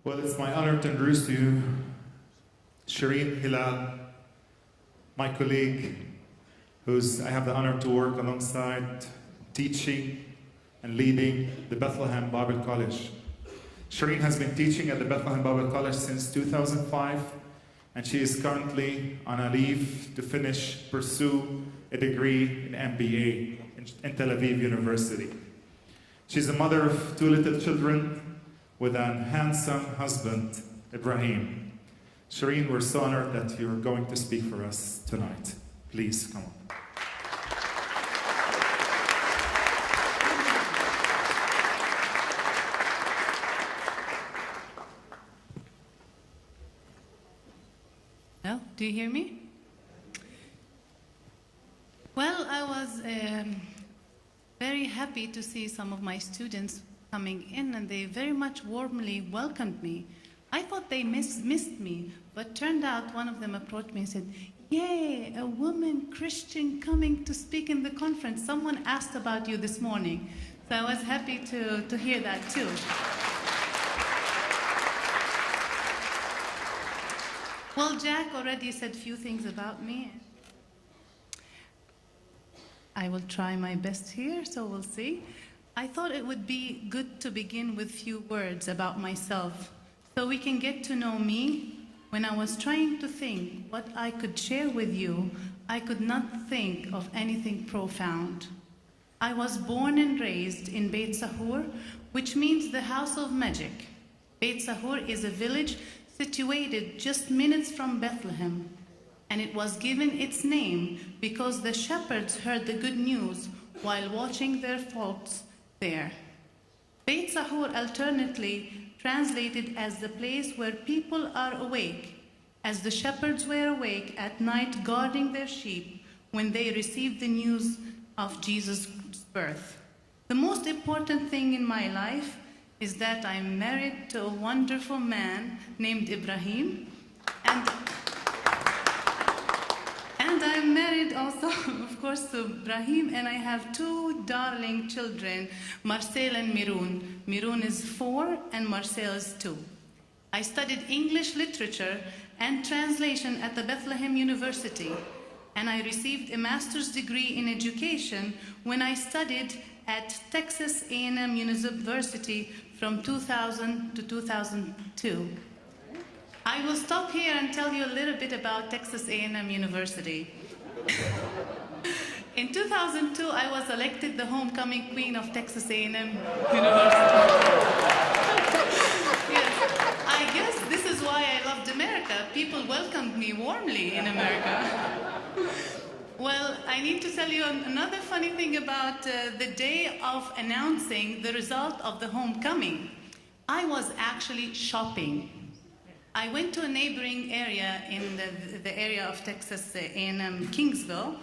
Well, it's my honor to introduce to you Shireen Hilal, my colleague, I have the honor to work alongside, teaching and leading the Bethlehem Bible College. Shireen has been teaching at the Bethlehem Bible College since 2005, and she is currently on a leave to pursue a degree in MBA in Tel Aviv University. She's a mother of 2 little children with a handsome husband, Ibrahim. Shireen, we're so honored that you're going to speak for us tonight. Please, come on. Hello, do you hear me? Well, I was very happy to see some of my students coming in, and they very much warmly welcomed me. I thought they missed me, but turned out one of them approached me and said, "Yay, a woman Christian coming to speak in the conference. Someone asked about you this morning." So I was happy to hear that too. Well, Jack already said a few things about me. I will try my best here, so we'll see. I thought it would be good to begin with few words about myself, so we can get to know me. When I was trying to think what I could share with you, I could not think of anything profound. I was born and raised in Beit Sahur, which means the house of magic. Beit Sahur is a village situated just minutes from Bethlehem, and it was given its name because the shepherds heard the good news while watching their flocks there. Beit Sahur alternately translated as the place where people are awake, as the shepherds were awake at night guarding their sheep when they received the news of Jesus' birth. The most important thing in my life is that I'm married to a wonderful man named Ibrahim, and I'm married also, of course, to Ibrahim, and I have 2 darling children, Marcel and Miroun. Miroun is 4 and Marcel is 2. I studied English literature and translation at the Bethlehem University, and I received a master's degree in education when I studied at Texas A&M University from 2000 to 2002. I will stop here and tell you a little bit about Texas A&M University. In 2002, I was elected the homecoming queen of Texas A&M University. Yes, I guess this is why I loved America. People welcomed me warmly in America. Well, I need to tell you another funny thing about the day of announcing the result of the homecoming. I was actually shopping. I went to a neighboring area in the area of Texas A&M Kingsville,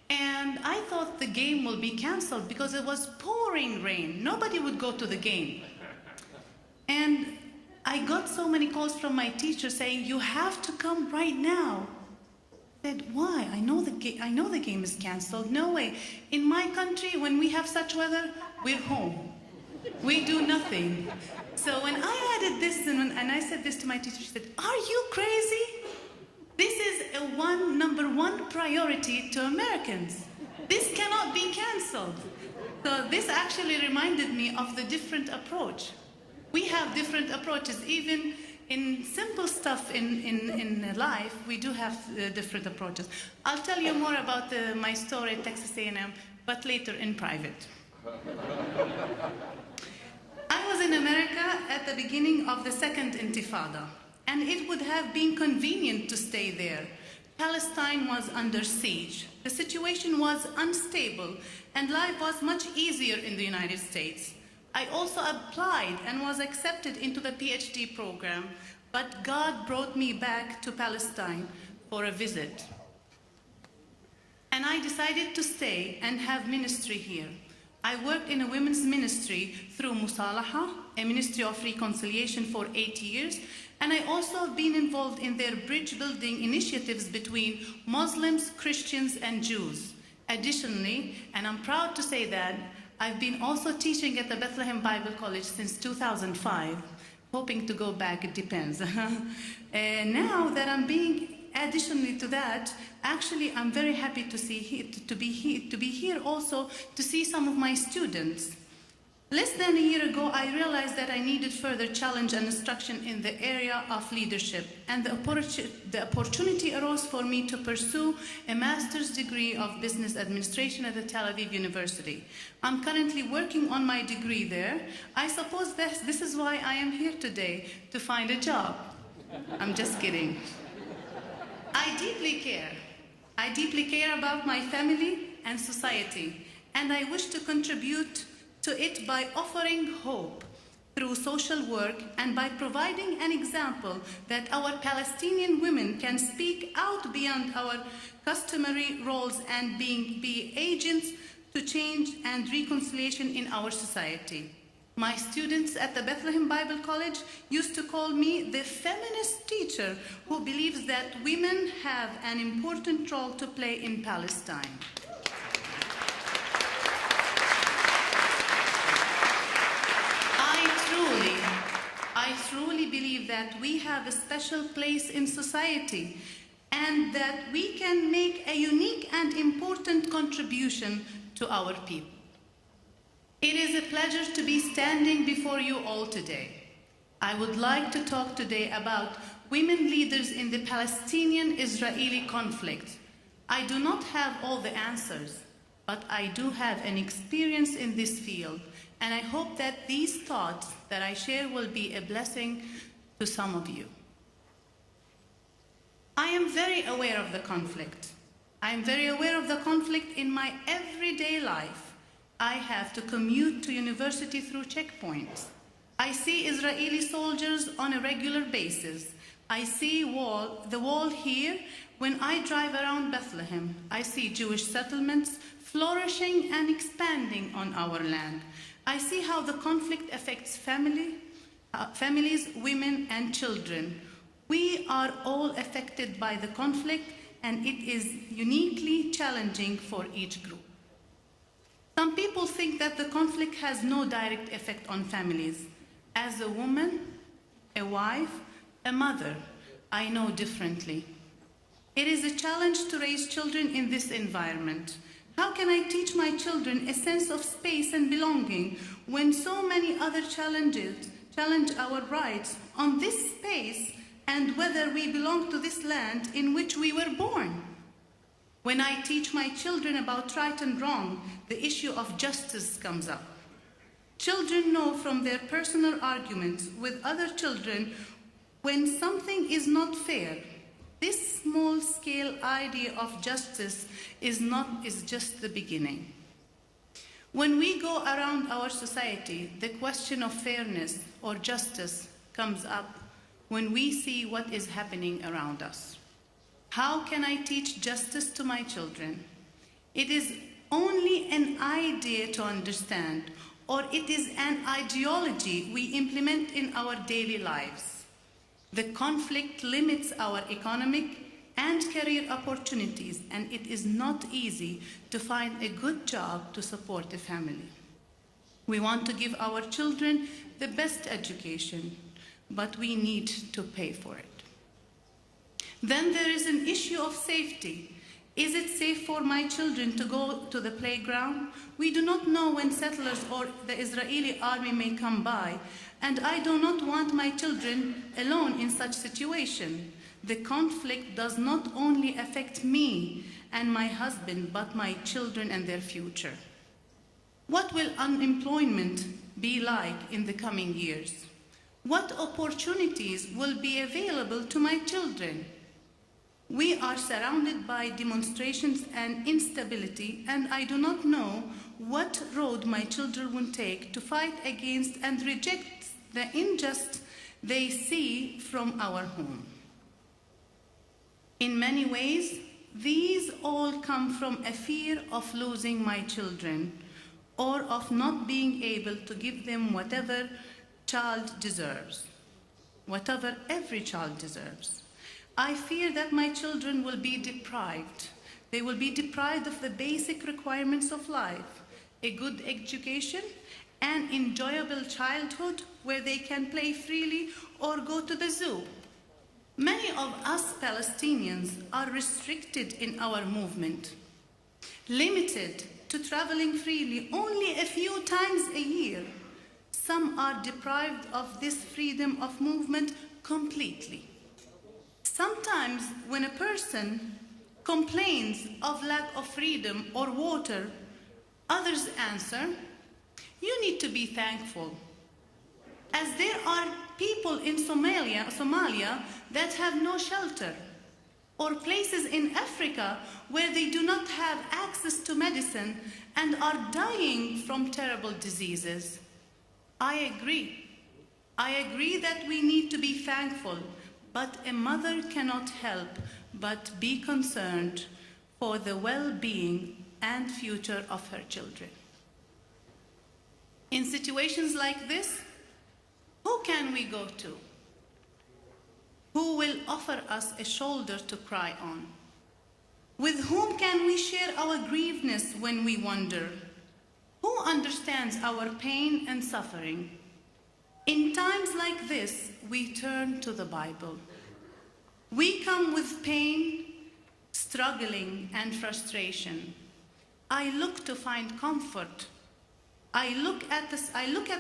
and I thought the game will be canceled because it was pouring rain. Nobody would go to the game. And I got so many calls from my teacher saying, "You have to come right now." I said, "Why? I know the game is canceled. No way. In my country, when we have such weather, we're home. We do nothing." So when I added this and I said this to my teacher, she said, "Are you crazy? This is number one priority to Americans. This cannot be canceled." So this actually reminded me of the different approach. We have different approaches. Even in simple stuff in life, we do have different approaches. I'll tell you more about my story at Texas A&M, but later in private. I was in America at the beginning of the Second Intifada, and it would have been convenient to stay there. Palestine was under siege. The situation was unstable, and life was much easier in the United States. I also applied and was accepted into the PhD program, but God brought me back to Palestine for a visit. And I decided to stay and have ministry here. I worked in a women's ministry through Musalaha, a ministry of reconciliation, for 8 years, and I also have been involved in their bridge building initiatives between Muslims, Christians, and Jews. Additionally, and I'm proud to say that, I've been also teaching at the Bethlehem Bible College since 2005. hoping to go back, it depends. Now that I'm being, additionally to that, actually I'm very happy to be here also to see some of my students. Less than a year ago, I realized that I needed further challenge and instruction in the area of leadership, and the opportunity arose for me to pursue a master's degree of business administration at the Tel Aviv University. I'm currently working on my degree there. I suppose this is why I am here today, to find a job. I'm just kidding. I deeply care. I deeply care about my family and society, and I wish to contribute to it by offering hope through social work and by providing an example that our Palestinian women can speak out beyond our customary roles and be agents to change and reconciliation in our society. My students at the Bethlehem Bible College used to call me the feminist teacher who believes that women have an important role to play in Palestine. I truly believe that we have a special place in society and that we can make a unique and important contribution to our people. It is a pleasure to be standing before you all today. I would like to talk today about women leaders in the Palestinian-Israeli conflict. I do not have all the answers, but I do have an experience in this field, and I hope that these thoughts that I share will be a blessing to some of you. I am very aware of the conflict. I am very aware of the conflict in my everyday life. I have to commute to university through checkpoints. I see Israeli soldiers on a regular basis. I see the wall here when I drive around Bethlehem. I see Jewish settlements flourishing and expanding on our land. I see how the conflict affects families, women, and children. We are all affected by the conflict, and it is uniquely challenging for each group. Some people think that the conflict has no direct effect on families. As a woman, a wife, a mother, I know differently. It is a challenge to raise children in this environment. How can I teach my children a sense of space and belonging when so many other challenges challenge our rights on this space and whether we belong to this land in which we were born? When I teach my children about right and wrong, the issue of justice comes up. Children know from their personal arguments with other children when something is not fair. This small-scale idea of justice is just the beginning. When we go around our society, the question of fairness or justice comes up when we see what is happening around us. How can I teach justice to my children? It is only an idea to understand, or it is an ideology we implement in our daily lives. The conflict limits our economic and career opportunities, and it is not easy to find a good job to support a family. We want to give our children the best education, but we need to pay for it. Then there is an issue of safety. Is it safe for my children to go to the playground? We do not know when settlers or the Israeli army may come by, and I do not want my children alone in such situation. The conflict does not only affect me and my husband, but my children and their future. What will unemployment be like in the coming years? What opportunities will be available to my children? We are surrounded by demonstrations and instability, and I do not know what road my children will take to fight against and reject the injustice they see from our home. In many ways, these all come from a fear of losing my children or of not being able to give them whatever child deserves, whatever every child deserves. I fear that my children will be deprived. They will be deprived of the basic requirements of life, a good education, an enjoyable childhood where they can play freely or go to the zoo. Many of us Palestinians are restricted in our movement, limited to traveling freely only a few times a year. Some are deprived of this freedom of movement completely. Sometimes when a person complains of lack of freedom or water, others answer, "You need to be thankful," as there are people in Somalia that have no shelter, or places in Africa where they do not have access to medicine and are dying from terrible diseases. I agree that we need to be thankful, but a mother cannot help but be concerned for the well-being and future of her children. In situations like this, who can we go to? Who will offer us a shoulder to cry on? With whom can we share our grievances when we wander? Who understands our pain and suffering? In times like this, we turn to the Bible. We come with pain, struggling, and frustration. I look to find comfort. I look at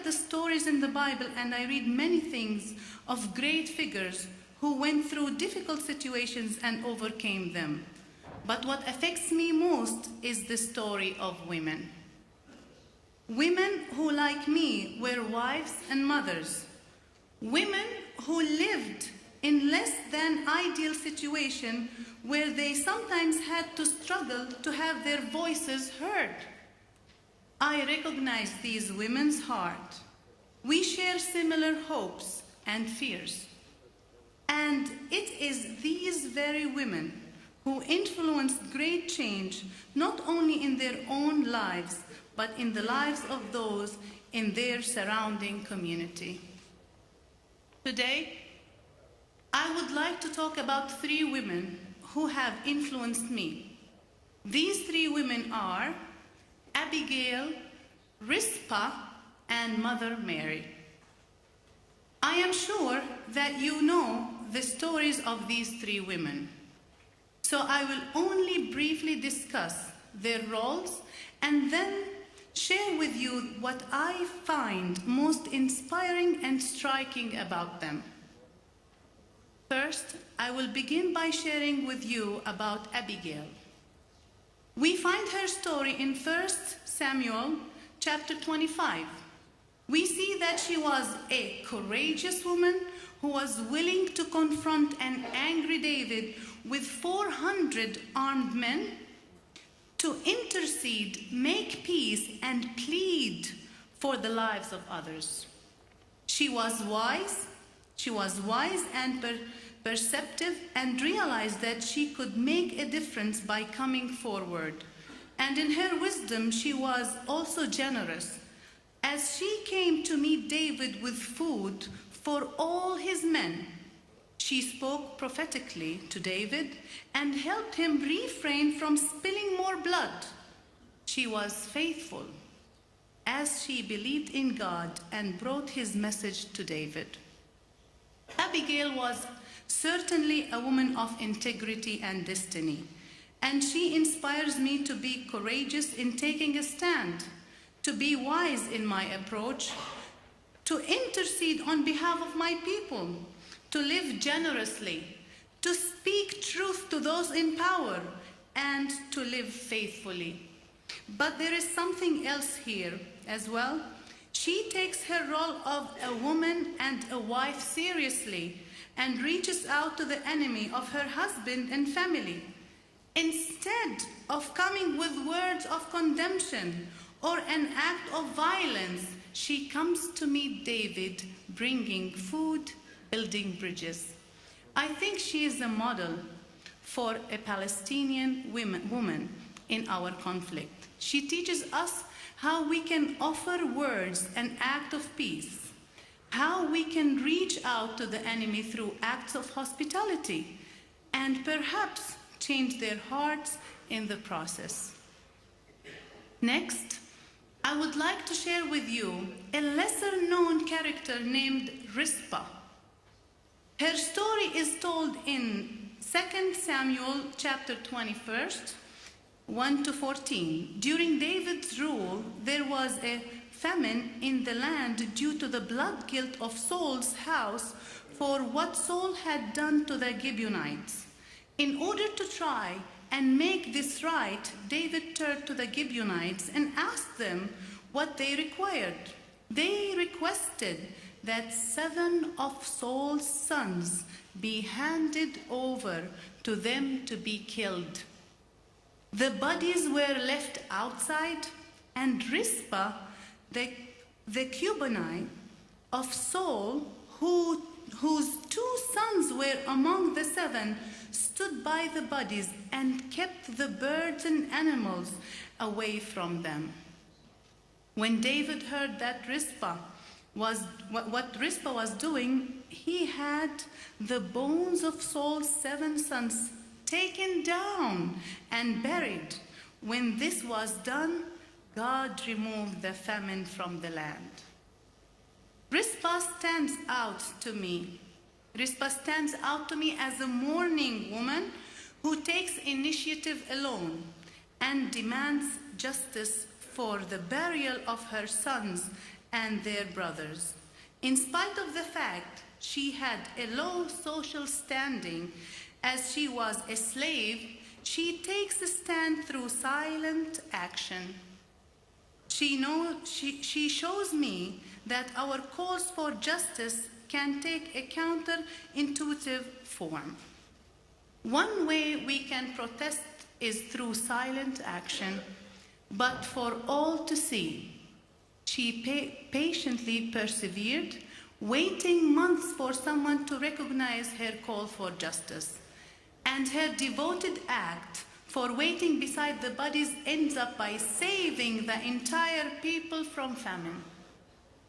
the stories in the Bible, and I read many things of great figures who went through difficult situations and overcame them. But what affects me most is the story of women. Women who, like me, were wives and mothers. Women who lived in less than ideal situation where they sometimes had to struggle to have their voices heard. I recognize these women's heart. We share similar hopes and fears. And it is these very women who influenced great change, not only in their own lives, but in the lives of those in their surrounding community. Today, I would like to talk about 3 women who have influenced me. These 3 women are Abigail, Rizpah, and Mother Mary. I am sure that you know the stories of these 3 women, so I will only briefly discuss their roles and then share with you what I find most inspiring and striking about them. First, I will begin by sharing with you about Abigail. We find her story in 1 Samuel chapter 25. We see that she was a courageous woman who was willing to confront an angry David with 400 armed men to intercede, make peace, and plead for the lives of others. She was wise and perceptive, and realized that she could make a difference by coming forward. And in her wisdom, she was also generous, as she came to meet David with food for all his men. She spoke prophetically to David and helped him refrain from spilling more blood. She was faithful, as she believed in God and brought his message to David. Abigail was certainly a woman of integrity and destiny, and she inspires me to be courageous in taking a stand, to be wise in my approach, to intercede on behalf of my people, to live generously, to speak truth to those in power, and to live faithfully. But there is something else here as well. She takes her role of a woman and a wife seriously and reaches out to the enemy of her husband and family. Instead of coming with words of condemnation or an act of violence, she comes to meet David, bringing food, building bridges. I think she is a model for a Palestinian woman in our conflict. She teaches us how we can offer words and act of peace, how we can reach out to the enemy through acts of hospitality, and perhaps change their hearts in the process. Next, I would like to share with you a lesser-known character named Rizpah. Her story is told in 2 Samuel chapter 21, 1 to 14. During David's rule, there was a famine in the land due to the blood guilt of Saul's house for what Saul had done to the Gibeonites. In order to try and make this right, David turned to the Gibeonites and asked them what they required. They requested that 7 of Saul's sons be handed over to them to be killed. The bodies were left outside, and Rizpah, the concubine of Saul, whose 2 sons were among the 7, stood by the bodies and kept the birds and animals away from them. When David heard that what Rizpah was doing, he had the bones of Saul's 7 sons taken down and buried. When this was done, God removed the famine from the land. Rizpah stands out to me. Rizpah stands out to me as a mourning woman who takes initiative alone and demands justice for the burial of her sons and their brothers. In spite of the fact she had a low social standing as she was a slave, she takes a stand through silent action. She shows me that our calls for justice can take a counterintuitive form. One way we can protest is through silent action, but for all to see. She patiently persevered, waiting months for someone to recognize her call for justice. And her devoted act for waiting beside the bodies ends up by saving the entire people from famine.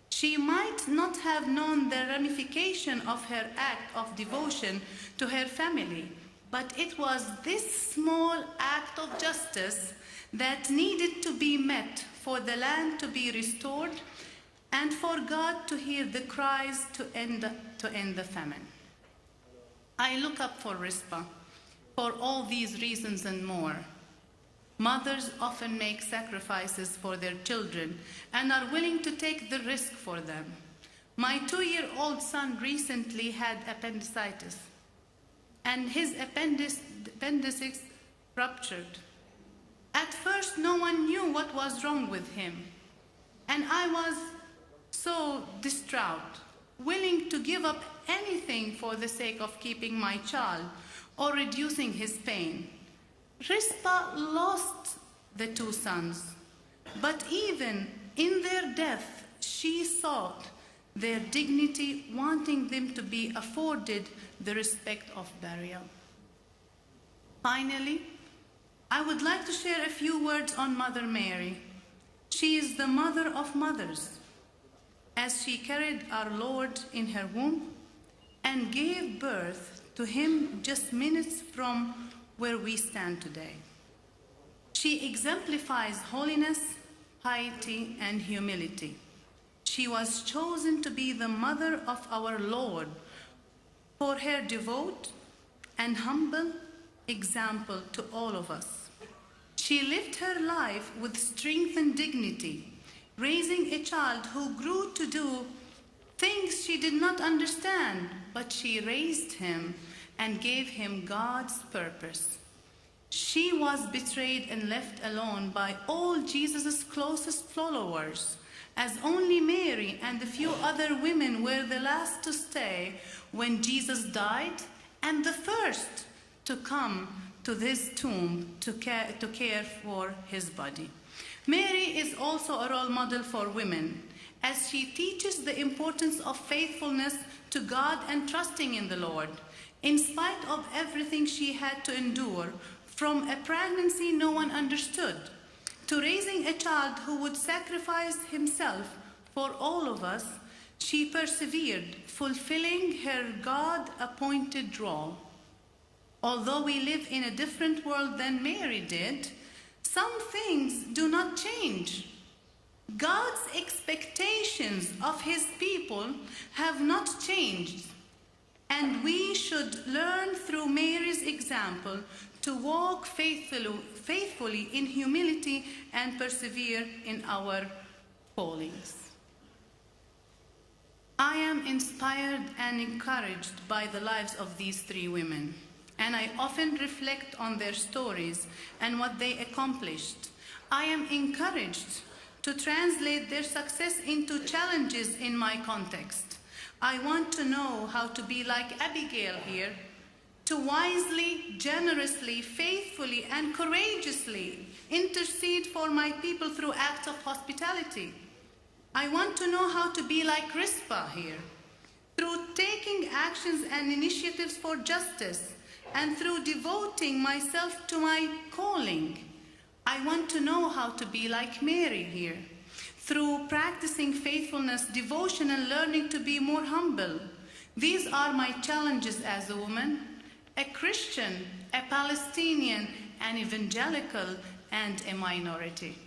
She might not have known the ramification of her act of devotion to her family, but it was this small act of justice that needed to be met for the land to be restored and for God to hear the cries to end the famine. I look up for Rizpah for all these reasons and more. Mothers often make sacrifices for their children and are willing to take the risk for them. My 2-year-old son recently had appendicitis, and his appendix ruptured. At first, no one knew what was wrong with him, and I was so distraught, willing to give up anything for the sake of keeping my child or reducing his pain. Rizpah lost the 2 sons, but even in their death, she sought their dignity, wanting them to be afforded the respect of burial. Finally, I would like to share a few words on Mother Mary. She is the mother of mothers, as she carried our Lord in her womb and gave birth to him just minutes from where we stand today. She exemplifies holiness, piety, and humility. She was chosen to be the mother of our Lord for her devout and humble example to all of us. She lived her life with strength and dignity, raising a child who grew to do things she did not understand, but she raised him and gave him God's purpose. She was betrayed and left alone by all Jesus' closest followers, as only Mary and a few other women were the last to stay when Jesus died and the first to come to his tomb to care for his body. Mary is also a role model for women, as she teaches the importance of faithfulness to God and trusting in the Lord. In spite of everything she had to endure, from a pregnancy no one understood, to raising a child who would sacrifice himself for all of us, she persevered, fulfilling her God-appointed role. Although we live in a different world than Mary did, some things do not change. God's expectations of his people have not changed, and we should learn through Mary's example to walk faithfully in humility and persevere in our callings. I am inspired and encouraged by the lives of these three women, and I often reflect on their stories and what they accomplished. I am encouraged to translate their success into challenges in my context. I want to know how to be like Abigail here, to wisely, generously, faithfully, and courageously intercede for my people through acts of hospitality. I want to know how to be like Rizpah here, through taking actions and initiatives for justice, and through devoting myself to my calling. I want to know how to be like Mary here, through practicing faithfulness, devotion, and learning to be more humble. These are my challenges as a woman, a Christian, a Palestinian, an evangelical, and a minority.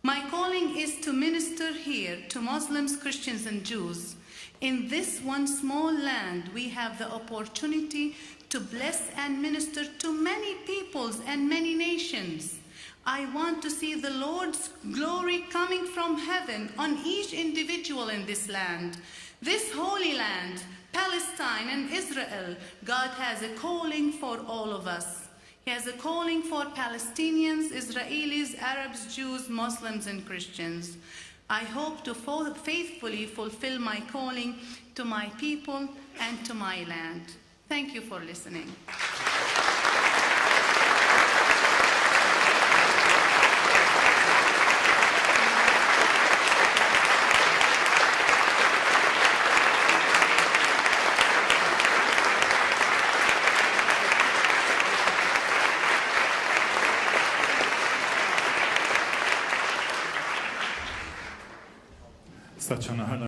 My calling is to minister here to Muslims, Christians, and Jews. In this one small land, we have the opportunity to bless and minister to many peoples and many nations. I want to see the Lord's glory coming from heaven on each individual in this land. This holy land, Palestine and Israel, God has a calling for all of us. He has a calling for Palestinians, Israelis, Arabs, Jews, Muslims, and Christians. I hope to faithfully fulfill my calling to my people and to my land. Thank you for listening. Such an honor.